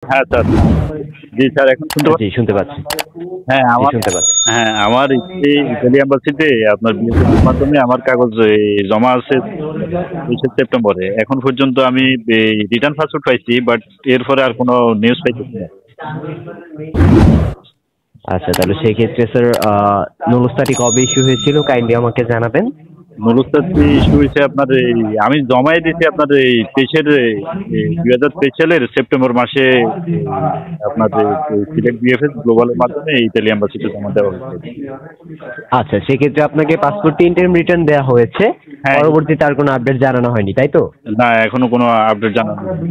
হ্যাঁ স্যার। জি স্যার, এখন শুনতে জি, পাচ্ছেন? শুনতে পাচ্ছি। হ্যাঁ, জি, আমার শুনতে পাচ্ছি। আমার ইতালি এম্বাসিতে আপনার বিএসএফ মাধ্যমে আমার কাগজ জমা আছে ২৫ সেপ্টেম্বরে। এখন পর্যন্ত আমি রিটার্ন পাসপোর্ট পাইছি, বাট এরপরে আর কোনো নিউজ পাইতেছি না। আচ্ছা, তাহলে সেক্ষেত্রে স্যার নুলুস্তাটি কবে ইস্যু হয়েছিল কাইন্ডলি আমাকে জানাবেন। নুরুস্তাদটি ইস্যু হয়েছে আপনার আমি জমাই দিয়েছি আপনার এই ২০২৩ সালের সেপ্টেম্বর মাসে আপনার সিলেট বিএফএস গ্লোবালের মাধ্যমে ইতালি এম্বাসিতে জমা দেওয়া হয়েছে। আচ্ছা, সেক্ষেত্রে আপনাকে পাসপোর্টটি ইন্টারিম রিটার্ন দেওয়া হয়েছে। হ্যাঁ। পরবর্তীতে আর কোনো আপডেট জানানো হয়নি, তাই তো? না, এখনো কোনো আপডেট জানানো হয়নি।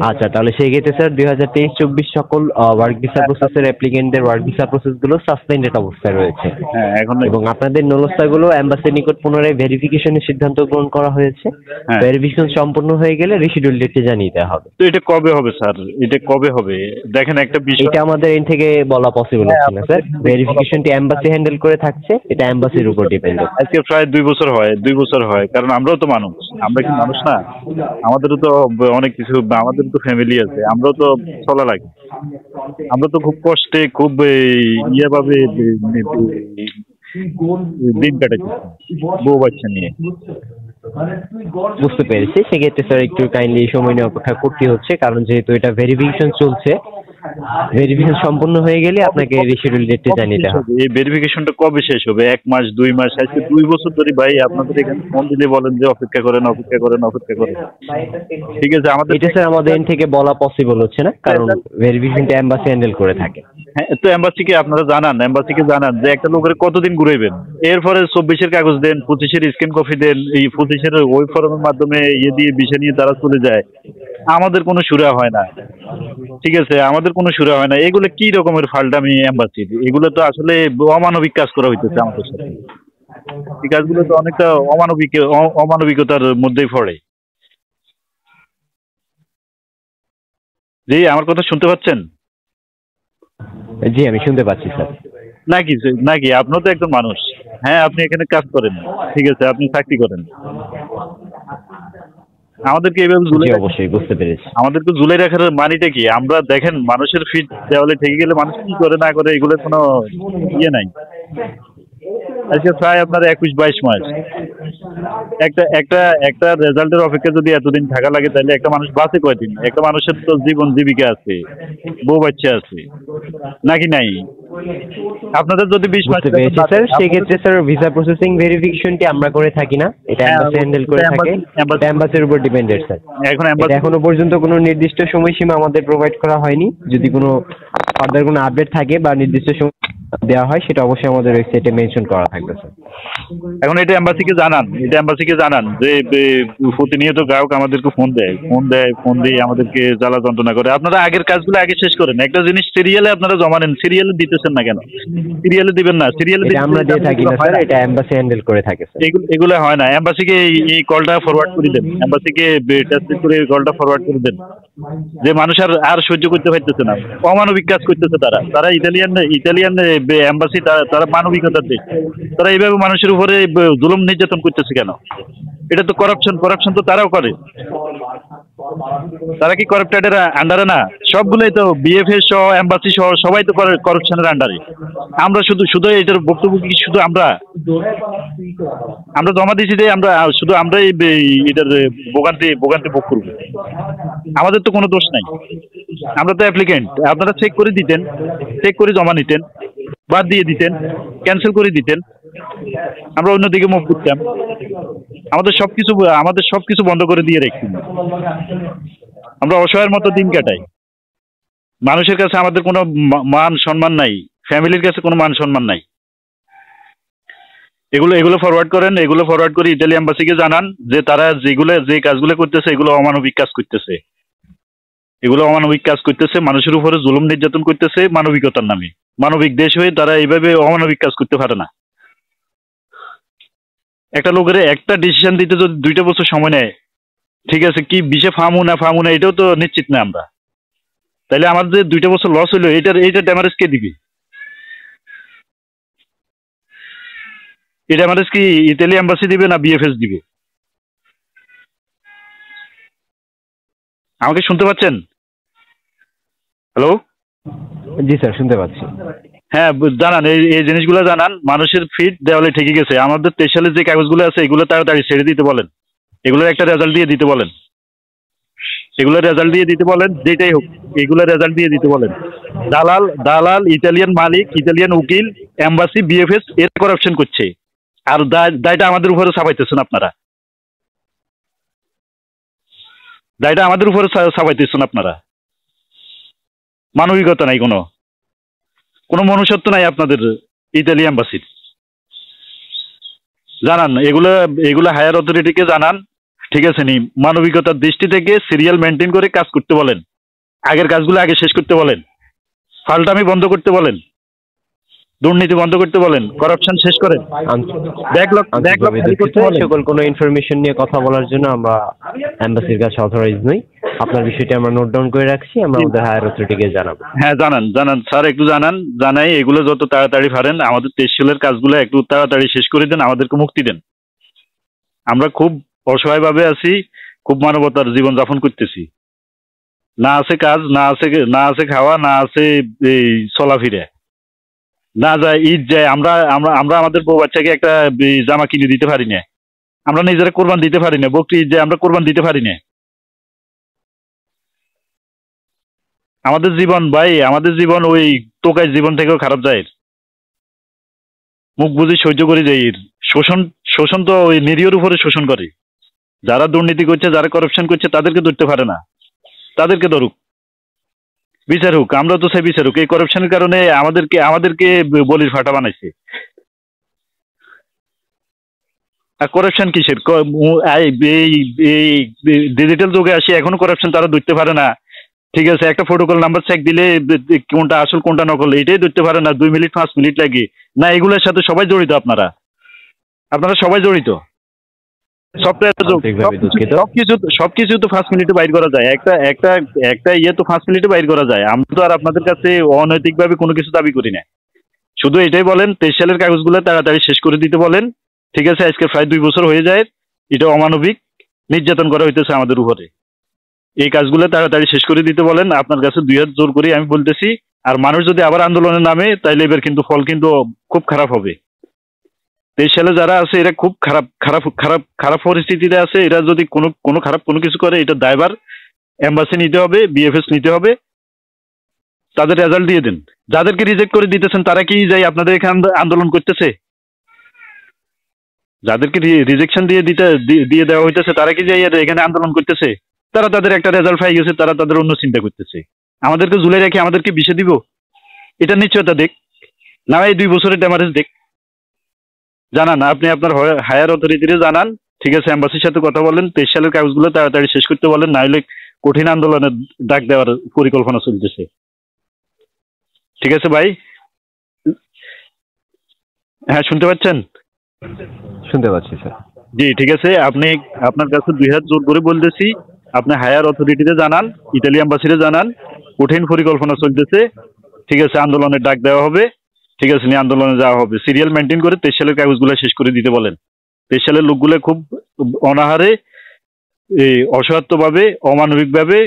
আচ্ছা, তাহলে সেই ক্ষেত্রে স্যার ২০২৩-২৪ সকল ওয়ার্ক ভিসা হ্যাঁ প্রসেসের অ্যাপ্লিকেন্টদের ওয়ার্ক ভিসা প্রসেসগুলো সাসপেন্ডেড অবস্থায় রয়েছে হ্যাঁ, এখন এবং আপনাদের নুলস্তাগুলো অ্যাম্বাসির নিকট পুনরায় ভেরিফিকেশনের সিদ্ধান্ত গ্রহণ করা হয়েছে। হ্যাঁ। ভেরিফিকেশন সম্পূর্ণ হয়ে গেলে রিশিডিউল ডেটে জানিয়ে দেওয়া হবে। তো এটা কবে হবে স্যার? এটা কবে হবে? দেখেন একটা বিষয়। এটা আমাদের এন্ড থেকে বলা পসিবল হ্যাঁ, হচ্ছে না স্যার। আপনাদের এখান থেকে বলা ভেরিফিকেশনটি এম্বাসি হ্যান্ডেল করে থাকছে, এটা এম্বাসির উপর ডিপেন্ডেন্ট। আজকে প্রায় ২ বছর হয়, ২ বছর হয়, কারণ আমরাও তো মানুষ। আমরা কি মানুষ না? আমাদেরও তো অনেক কিছু, আমাদেরও তো ফ্যামিলি আছে, আমরাও তো চলা লাগে। আমরা তো খুব কষ্টে, খুব ইয়েভাবে দিন কাটাচ্ছি বউ বাচ্চা নিয়ে। বুঝতে পেরেছি। সেক্ষেত্রে স্যার একটু কাইন্ডলি সময় নিয়ে অপেক্ষা করতে হচ্ছে, কারণ যেহেতু এটা ভেরিফিকেশন চলছে। ভেরিফিকেশন সম্পূর্ণ হয়ে গেলে আপনাকে রিশিডিউল ডেটটি কবে জানিয়ে শেষ দেওয়া হবে। হবে এই ভেরিফিকেশনটা? কবে শেষ হবে? ১ মাস, ২ মাস, আজকে ২ বছর ধরে ভাই আপনাদের এখানে ফোন দিলে বলেন যে অপেক্ষা করেন, অপেক্ষা করেন, অপেক্ষা করেন। ঠিক আছে, আমাদের এটা স্যার আমাদের এন্ড থেকে বলা পসিবল হচ্ছে না, কারণ ভেরিফিকেশনটা এম্বাসি হ্যান্ডেল করে থাকে। হ্যাঁ, তো এম্বাসিকে আপনারা জানান, এম্বাসিকে জানান যে একটা লোকের কতদিন ঘুরাইবেন। এরপরে ২৪-এর কাগজ দেন, ২৫-এর স্ক্যান কপি দেন, এই ২৫-এর ওই ফর্মের মাধ্যমে দিয়ে বিষয় নিয়ে তারা চলে যায়। আমাদের কোনো সুরা হয় না। ঠিক আছে, আমাদের কোনো সুরা হয় না। এগুলো কি রকমের ফাল্টামি এম্বাসির? এগুলো তো আসলে অমানবিক কাজ করা হইতেছে আমাদের সাথে। এই কাজগুলো তো অনেকটা অমানবিকতার মধ্যেই পড়ে। জি, আমার কথা শুনতে পাচ্ছেন? জি, আমি শুনতে পাচ্ছি স্যার। নাকি নাকি আপনিও তো একজন মানুষ। হ্যাঁ, আপনি এখানে কাজ করেন, ঠিক আছে, আপনি চাকরি করেন। আমাদেরকে এইভাবে জি, ঝুলাই রাখেন। অবশ্যই বুঝতে পেরেছি। আমাদেরকে ঝুলাই রাখার মানেটা কি? আমরা দেখেন মানুষের ফিট দেওয়ালে থেকে গেলে মানুষ কি করে না করে এগুলোর কোনো ইয়ে নাই। আজকে প্রায় আপনার ২১-২২ মাস একটা একটা একটা রেজাল্টের অপেক্ষা যদি এতদিন থাকা লাগে, তাহলে একটা মানুষ বাঁচে কয়দিন? একটা মানুষের তো জীবন জীবিকা আছে, বউ বাচ্চা আছে, নাকি নাই? আপনাদের যদি ২০ মাস বুঝতে বেতন পেরেছি না স্যার। দেয়, আপনাদের। সেক্ষেত্রে স্যার ভিসা প্রসেসিং ভেরিফিকেশনটি আমরা করে থাকি না, এটা হ্যাঁ, এম্বাসি হ্যান্ডেল করে এটা থাকে। এম্বাসি এটা এম্বাসি এম্বাসির উপর ডিপেন্ডেন্ট স্যার। এখন এটা এম্বাসি এখনো পর্যন্ত কোনো নির্দিষ্ট সময়সীমা আমাদের প্রোভাইড করা হয়নি। যদি কোনো ফার্দার কোনো আপডেট থাকে বা নির্দিষ্ট সময় দেওয়া হয়, সেটা অবশ্যই আমাদের ওয়েবসাইটে মেনশন করা থাকবে স্যার। এখন এটা এম্বাসিকে জানান, এটা এম্বাসিকে জানান যে প্রতিনিয়ত গ্রাহক আমাদেরকে ফোন দিয়ে আমাদেরকে জ্বালা যন্ত্রণা করে। আপনারা আগের কাজগুলো আগে শেষ করেন। একটা জিনিস সিরিয়ালে আপনারা জমা নেন, সিরিয়ালে দিতেছেন না কেন? সিরিয়ালে দিবেন না, সিরিয়ালে এটা দিলে আমরা দিয়ে থাকি এগুলো না হয় স্যার, না। এটা এম্বাসি হ্যান্ডেল করে থাকে স্যার। এগুলো হয় না। এম্বাসিকে এই কলটা ফরওয়ার্ড করে দেন, এম্বাসিকে টেস্ট করে এই কলটা ফরওয়ার্ড করে দেন যে মানুষ আর আর সহ্য করতে পারতেছে না। অমানবিক কাজ করতেছে তারা। তারা ইতালিয়ান ইতালিয়ান এম্বাসি, তারা মানবিকতার দেশ। তারা এইভাবে মানুষের উপরে জুলুম নির্যাতন করতেছে কেন? এটা তো করাপশন, করাপশন তো তারাও করে। তারা কি করাপ্টেডের আন্ডারে না? সবগুলোই তো বিএফএস সহ এম্বাসি সহ সবাই তো করাপশনের আন্ডারে। আমরা শুধু শুধু এটার বক্তব্য কি শুধু আমরা আমরা জমা দিয়েছি যে আমরা শুধু আমরাই এটার ভোগান্তি ভোগান্তি ভোগ করবো। আমাদের তো কোনো দোষ নাই। আমরা তো অ্যাপ্লিকেন্ট। আপনারা চেক করে দিতেন, চেক করে জমা নিতেন, বাদ দিয়ে দিতেন, ক্যান্সেল করে দিতেন, আমরা অন্যদিকে মুভ করতাম। আমাদের সবকিছু বন্ধ করে দিয়ে রেখেছি। আমরা অসহায়ের মতো দিন কাটাই। মানুষের কাছে আমাদের কোনো মান সম্মান নাই, ফ্যামিলির কাছে কোনো মান সম্মান নাই। এগুলো এগুলো ফরওয়ার্ড করেন, এগুলো ফরওয়ার্ড করে ইতালি এম্বাসিকে জানান যে তারা যে কাজগুলো করতেছে এগুলো অমানবিক কাজ করতেছে। এগুলো অমানবিক কাজ করতেছে, মানুষের উপরে জুলুম নির্যাতন করতেছে মানবিকতার নামে। মানবিক দেশ হয়ে তারা এইভাবে অমানবিক কাজ করতে পারে না। একটা লোকের একটা ডিসিশন দিতে যদি ২টা বছর সময় নেয়, ঠিক আছে, কি বিষে ফার্মু না এটাও তো নিশ্চিত না আমরা। তাইলে আমাদের যে ২টা বছর লস হইলো, এইটার ড্যামারেজ কে দিবে? এই ড্যামারেজ কি ইতালি এম্বাসি দিবে না বিএফএস দিবে? আমাকে শুনতে পাচ্ছেন? হ্যালো, জি স্যার, শুনতে পাচ্ছি। হ্যাঁ জানান, এই এই জিনিসগুলো জানান। মানুষের ফিট দেওয়ালে ঠিকই গেছে, আমাদের 23 সালের যে কাগজগুলো আছে এগুলো তাড়াতাড়ি ছেড়ে দিতে বলেন, এগুলোর একটা রেজাল্ট দিয়ে দিতে বলেন, এগুলোর রেজাল্ট দিয়ে দিতে বলেন, যেটাই হোক এগুলোর রেজাল্ট দিয়ে দিতে বলেন। দালাল দালাল, ইতালিয়ান মালিক, ইতালিয়ান উকিল, এম্বাসি, বিএফএস এর করাপশন করছে, আর দায়টা আমাদের উপরে চাপাইতেছেন আপনারা, দায়টা আমাদের উপরে চাপাইতেছেন আপনারা। মানবিকতা নাই, কোনো কোনো মনুষ্যত্ব নাই আপনাদের ইতালি এম্বাসির। জানান এগুলো, এগুলো হায়ার অথরিটিকে জানান, ঠিক আছে নি? মানবিকতার দৃষ্টি থেকে সিরিয়াল মেনটেন করে কাজ করতে বলেন, আগের কাজগুলো আগে শেষ করতে বলেন, ফালটামি বন্ধ করতে বলেন, দুর্নীতি বন্ধ করতে বলেন, করাপশন শেষ করেন, ব্যাকলগ আন্তরিকভাবে খালি দুঃখিত। করতে বলেন। সকল কোনো ইনফরমেশন নিয়ে কথা বলার জন্য আমরা এম্বাসির কাছে অথরাইজ নই। আপনার বিষয়টি আমরা নোট ডাউন করে রাখছি, আমরা আমাদের হায়ার অথরিটিকে জানাবো। হ্যাঁ জানান, জানান স্যার, একটু জানান, জানাই এগুলো যত তাড়াতাড়ি পারেন আমাদের 23 সালের কাজগুলো একটু তাড়াতাড়ি শেষ করে দেন, আমাদেরকে মুক্তি দেন। আমরা খুব অসহায়ভাবে আছি, খুব মানবতার জীবন যাপন করতেছি, না আছে কাজ, না আছে খাওয়া, না আছে এই চলাফিরে, না যায় ঈদ যায়, আমরা আমরা আমরা আমাদের বউ বাচ্চাকে একটা জামা কিনে দিতে পারি না, আমরা নিজেরা কোরবান দিতে পারি না, বকরি ঈদ যায় আমরা কোরবান দিতে পারি না। আমাদের জীবন ভাই, আমাদের জীবন ওই টোকাই জীবন থেকেও খারাপ যায়। মুখ বুঝি সহ্য করে যাই। শোষণ, শোষণ তো ওই নিরীহর উপরে শোষণ করে, যারা দুর্নীতি করছে, যারা করাপশন করছে তাদেরকে ধরতে পারে না, তাদেরকে ধরুক, বিচার হোক, আমরা তো চাই বিচার হোক। এই করাপশনের কারণে আমাদেরকে আমাদেরকে বলির ফাটা বানাইছে। আর করাপশন কিসের? এই ডিজিটাল যুগে আসি এখনো করাপশন তারা ধরতে পারে না। ঠিক আছে, একটা প্রোটোকল নাম্বার চেক দিলে কোনটা আসল কোনটা নকল এটাই ধরতে পারে না, 2 মিনিট 5 মিনিট লাগে। না, এগুলোর সাথে সবাই জড়িত, আপনারা আপনারা সবাই জড়িত। আন্তরিকভাবে দুঃখিত। সবকিছু তো 5 মিনিটে বাইর করা যায়, একটা একটা একটা ইয়ে তো 5 মিনিটে বাইর করা যায়। আমরা তো আর আপনাদের কাছে অনৈতিকভাবে কোনো কিছু দাবি করি না, শুধু এটাই বলেন 23 সালের কাগজগুলো তাড়াতাড়ি শেষ করে দিতে বলেন। ঠিক আছে, আজকে প্রায় 2 বছর হয়ে যায়, এটা অমানবিক নির্যাতন করা হইতেছে আমাদের উপরে। এই কাজগুলো তাড়াতাড়ি শেষ করে দিতে বলেন, আপনার কাছে 2 হাত জোর করে আমি বলতেছি। আর মানুষ যদি আবার আন্দোলনের নামে, তাইলে এবার কিন্তু ফল কিন্তু খুব খারাপ হবে। 23 সালে যারা আছে এরা খুব খারাপ খারাপ খারাপ খারাপ পরিস্থিতিতে আছে, এরা যদি কোনো কোনো খারাপ কোনো কিছু করে, এটা দায়ভার এম্বাসি নিতে হবে, বিএফএস নিতে হবে, তাদের রেজাল্ট দিয়ে দেন। যাদেরকে রিজেক্ট করে দিতেছেন তারা কি যাই আপনাদের এখানে আন্দোলন করতেছে? যাদেরকে রিজেকশন দিয়ে দেওয়া হইতেছে তারা কি যাই এখানে আন্দোলন করতেছে? তারা তাদের একটা রেজাল্ট পাই গেছে, তারা তাদের অন্য চিন্তা করতেছে। আমাদেরকে ঝুলে রেখে আমাদেরকে বিষে দিব, এটা নিশ্চয়তা দেখ না। এই 2 বছরের ড্যামারেজ দেখ। জানান, আপনি আপনার হায়ার অথরিটিতে জানান। ঠিক আছে, এম্বাসির সাথে কথা বলেন, 23 সালের কাগজগুলো তাড়াতাড়ি শেষ করতে বলেন, না হলে কঠিন আন্দোলনের ডাক দেওয়ার পরিকল্পনা চলতেছে। ঠিক আছে ভাই? হ্যাঁ, শুনতে পাচ্ছেন? শুনতে পাচ্ছি স্যার। জি ঠিক আছে, আপনি আপনার কাছে 2 হাত জোর করে বলতেছি, আপনি হায়ার অথরিটিতে জানান, ইতালি এম্বাসিতে জানান, কঠিন পরিকল্পনা চলতেছে। ঠিক আছে, আন্দোলনের ডাক দেওয়া হবে। ঠিক আছে, নিয়ে আন্দোলনে যাওয়া হবে। সিরিয়াল মেনটেন করে 23 সালের কাগজগুলো শেষ করে দিতে বলেন। 23 সালের লোকগুলো খুব অনাহারে, এই অসহায়ত্বভাবে, অমানবিকভাবে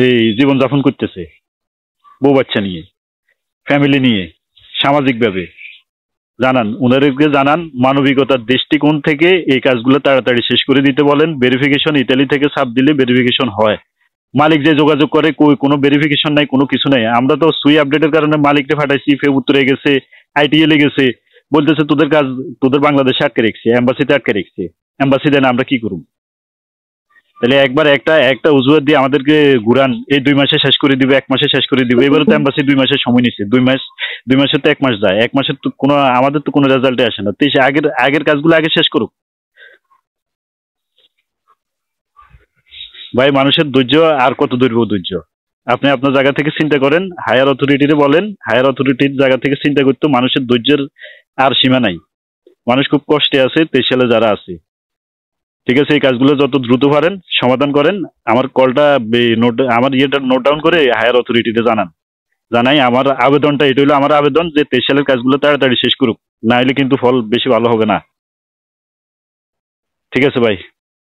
এই জীবনযাপন করতেছে, বউ বাচ্চা নিয়ে, ফ্যামিলি নিয়ে, সামাজিকভাবে। জানান, ওনাদেরকে জানান, মানবিকতার দৃষ্টিকোণ থেকে এই কাজগুলো তাড়াতাড়ি শেষ করে দিতে বলেন। ভেরিফিকেশন ইতালি থেকে ছাপ দিলে ভেরিফিকেশন হয়, মালিক যে যোগাযোগ করে কোনো ভেরিফিকেশন নাই, কোনো কিছু নাই। আমরা তো সুই আপডেটের কারণে মালিককে ফাটাইছি, ফের উত্তরে গেছে, আইটিএলে গেছে, বলতেছে তোদের কাজ তোদের বাংলাদেশে আটকে রেখেছে, এম্বাসিতে আটকে রেখেছে। এম্বাসি দেন, আমরা কি করব? তাহলে একবার একটা একটা অজুহাত দিয়ে আমাদেরকে ঘুরান, এই 2 মাসে শেষ করে দিবে, 1 মাসে শেষ করে দিবে। এবারে তো এম্বাসি 2 মাসের সময় নিচ্ছে, 2 মাসের তো 1 মাস যায়, 1 মাসের তো কোনো আমাদের তো কোনো রেজাল্টে আসে না। তো সে আগের আগের কাজগুলো আগে শেষ করুক ভাই। মানুষের ধৈর্য আর কত ধরবো ধৈর্য? আপনি আপনার জায়গা থেকে চিন্তা করেন, হায়ার অথরিটিতে বলেন, হায়ার অথরিটির জায়গা থেকে চিন্তা করতে মানুষের ধৈর্যের আর সীমা নাই। মানুষ খুব কষ্টে আছে, 23 সালে যারা আছে। ঠিক আছে, এই কাজগুলো যত দ্রুত পারেন সমাধান করেন। আমার কলটা আমার ইয়েটা নোট ডাউন করে হায়ার অথরিটিতে জানান। জানাই আমার আবেদনটা, এটা হলো আমার আবেদন যে 23 সালের কাজগুলো তাড়াতাড়ি শেষ করুক, না হলে কিন্তু ফল বেশি ভালো হবে না। ঠিক আছে ভাই?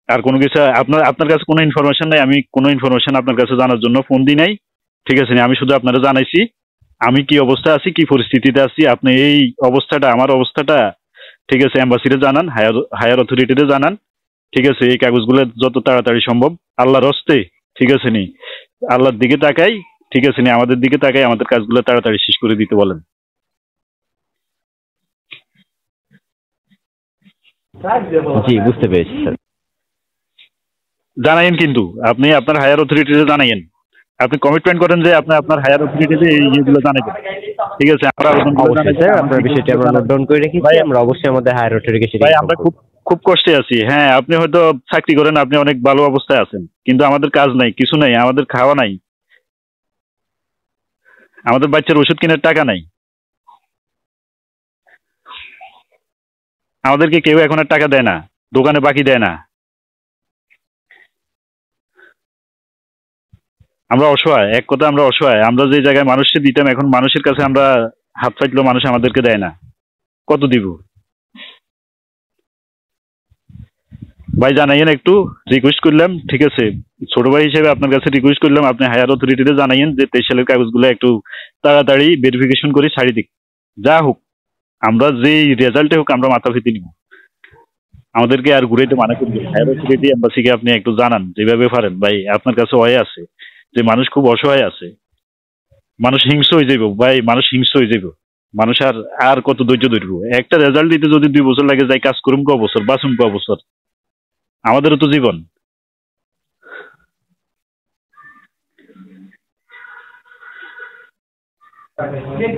আর কোনো কিছু আপনার আপনার কাছে কোনো ইনফরমেশন নাই, আমি কোনো ইনফরমেশন আপনার কাছে জানার জন্য ফোন দিই নাই। ঠিক আছে নি? আমি শুধু আপনারা জানাইছি আমি কি অবস্থায় আছি, কি পরিস্থিতিতে আছি। আপনি এই অবস্থাটা, আমার অবস্থাটা, ঠিক আছে, এম্বাসিতে জানান, হায়ার অথরিটিতে জানান। ঠিক আছে, এই কাগজগুলো যত তাড়াতাড়ি সম্ভব আল্লাহর হস্তে, ঠিক আছে নি, আল্লাহর দিকে তাকাই, ঠিক আছে নি, আমাদের দিকে তাকাই, আমাদের কাজগুলো তাড়াতাড়ি শেষ করে দিতে বলেন। জি, বুঝতে পেরেছি স্যার। জানাইন কিন্তু আপনি আপনার হায়ার অথরিটিতে জানাইন। আপনি কমিটমেন্ট করেন যে আপনি আপনার হায়ার অথরিটিতে এই ইয়েগুলো জানাবেন। ঠিক আছে, আমরা আবেদনগুলো অবশ্যই জানাইছি। স্যার, আপনার বিষয়টি আমরা নোট ডাউন করে রেখেছি। ভাই, আমরা অবশ্যই আমাদের হায়ার অথরিটিকে সেটা ভাই ইনফর্ম আমরা করব। খুব খুব কষ্টে আছি। হ্যাঁ, আপনি হয়তো চাকরি করেন, আপনি অনেক ভালো অবস্থায় আছেন, কিন্তু আমাদের কাজ নাই, কিছু নাই, আমাদের খাওয়া নাই, আমাদের বাচ্চার ওষুধ কেনার টাকা নাই। আমাদেরকে কেউ এখন আর টাকা দেয় না, দোকানে বাকি দেয় না। আমরা অসহায়, এক কথা আমরা অসহায়। আমরা যে জায়গায় মানুষকে দিতাম, এখন মানুষের কাছে আমরা হাত পাতলেও মানুষ আমাদেরকে দেয় না। কত দিব ভাই? জানাইয়েন, একটু রিকোয়েস্ট করলাম। ঠিক আছে, ছোট ভাই হিসেবে আপনার কাছে রিকোয়েস্ট করলাম, আপনি হায়ার অথরিটিতে জানাইয়েন যে 23 সালের কাগজগুলো একটু তাড়াতাড়ি ভেরিফিকেশন করে ছাড়ি দিক। যা হোক, আমরা যেই রেজাল্টে হোক আমরা মাথা পেতে নিব। আমাদেরকে আর ঘুরাইতে মানা করবেন। হায়ার অথরিটি এম্বাসিকে আপনি একটু জানান যেভাবে পারেন। ভাই, আপনার কাছে হয়ে আছে যে মানুষ খুব অসহায় আছে, মানুষ হিংস্র হয়ে যাইব ভাই, মানুষ হিংস্র হয়ে যাইব। মানুষ আর আর কত ধৈর্য ধরবো? একটা রেজাল্ট দিতে যদি 2 বছর লাগে যায়, কাজ করুম ক বছর, বাঁচুম ক বছর? আমাদেরও তো জীবন।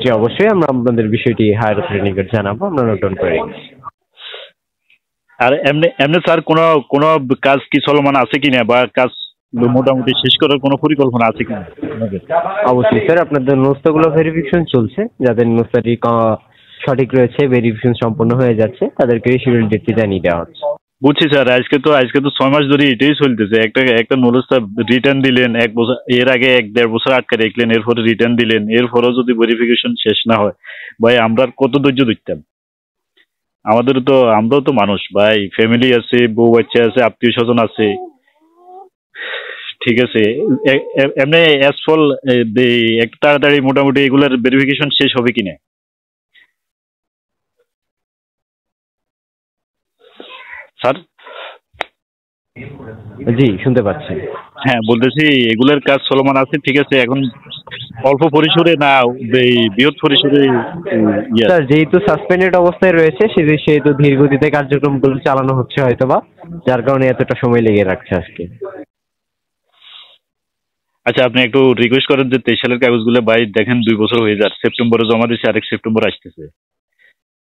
জি, অবশ্যই আমরা আপনাদের বিষয়টি হায়ার অথরিটির নিকট জানাবো। আমরা নোট ডাউন করে রেখেছি। আর এমনি এমনি স্যার, কোনো কোনো কাজ কি চলমান আছে কিনা, বা কাজ মোটামুটি শেষ করার কোনো পরিকল্পনা আছে কিনা আপনাদের? অবশ্যই স্যার, আপনাদের নুস্খাগুলো ভেরিফিকেশন চলছে। যাদের নুস্খাটি সঠিক রয়েছে, ভেরিফিকেশন সম্পূর্ণ হয়ে যাচ্ছে, তাদেরকে শিডিউল ডেটটি জানিয়ে দেওয়া হচ্ছে। বুঝছি স্যার। আজকে তো 6 মাস ধরে এটাই চলতেছে। একটা একটা নোটিশ রিটার্ন দিলেন 1 বছর, এর আগে 1-1.5 বছর আটকে রাখলেন, এরপরে রিটার্ন দিলেন, এরপরও যদি ভেরিফিকেশন শেষ না হয়, ভাই আমরা আর কত ধৈর্য ধরতাম? আমরাও তো মানুষ ভাই, ফ্যামিলি আছে, বউ বাচ্চা আছে, আত্মীয় স্বজন আছে। ঠিক আছে, এমনি অ্যাজ ফল একটু তাড়াতাড়ি মোটামুটি এগুলার ভেরিফিকেশন শেষ হবে কিনা? স্যার, জি, শুনতে পাচ্ছি। হ্যাঁ বলতেছি এগুলার কাজ চলমান আছে। ঠিক আছে, এখন অল্প পরিসরে না, এই বৃহৎ পরিসরে ইয়ে আছে। স্যার, যেহেতু সাসপেন্ডেড অবস্থায় রয়েছে, সেহেতু ধীর গতিতে কার্যক্রমগুলো চালানো হচ্ছে হয়তোবা, যার কারণে এতটা সময় লেগে রাখছে আজকে। আচ্ছা, আপনি একটু রিকোয়েস্ট করেন যে 23 সালের কাগজগুলো ভাই দেখেন, 2 বছর হয়ে যাচ্ছে, সেপ্টেম্বরে জমা দিয়েছে, আরেক সেপ্টেম্বর আসতেছে,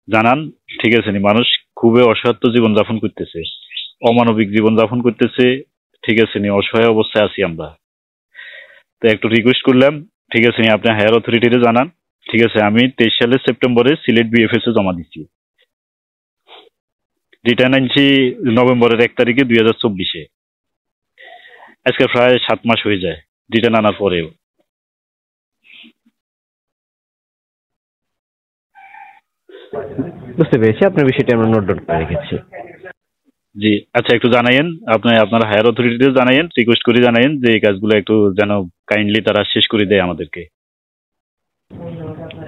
জানান। ঠিক আছে নি, মানুষ খুবই অসহায় জীবনযাপন করতেছে, অমানবিক জীবনযাপন করতেছে। ঠিক আছে নি, অসহায় অবস্থায় আছি আমরা। তো একটু রিকোয়েস্ট করলাম, ঠিক আছে নি, আপনি হায়ার অথরিটিতে জানান। ঠিক আছে, আমি 23 সালের সেপ্টেম্বরে সিলেট বিএফএস এ জমা দিচ্ছি, রিটার্ন আনছি নভেম্বরের 1 তারিখে 2024-এ। আজকে প্রায় 7 মাস হয়ে যায় রিটার্ন আনার পরেও। বুঝতে পেরেছি, আপনার বিষয়টি আমরা নোট ডাউন করে রেখেছি। জি, আচ্ছা, একটু জানাইয়েন, আপনি আপনার হায়ার অথরিটিতে জানাইয়েন, রিকোয়েস্ট করে জানাইয়েন যে এই কাজগুলো একটু যেন কাইন্ডলি তারা শেষ করে দেয় আমাদেরকে।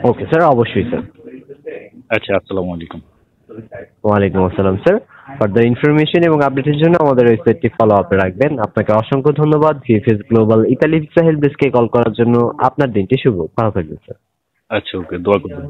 ওকে স্যার, অবশ্যই স্যার। আচ্ছা, আসসালামু আলাইকুম। ওয়ালাইকুম আসসালাম স্যার। ফার্দার ইনফরমেশন এবং আপডেটের জন্য আমাদের ওয়েবসাইটটি ফলো আপে রাখবেন। আপনাকে অসংখ্য ধন্যবাদ VFS global Italy visa help ডেস্কে কল করার জন্য। আপনার দিনটি শুভ, ভালো থাকবেন স্যার। আচ্ছা, ওকে, দোয়া করবেন।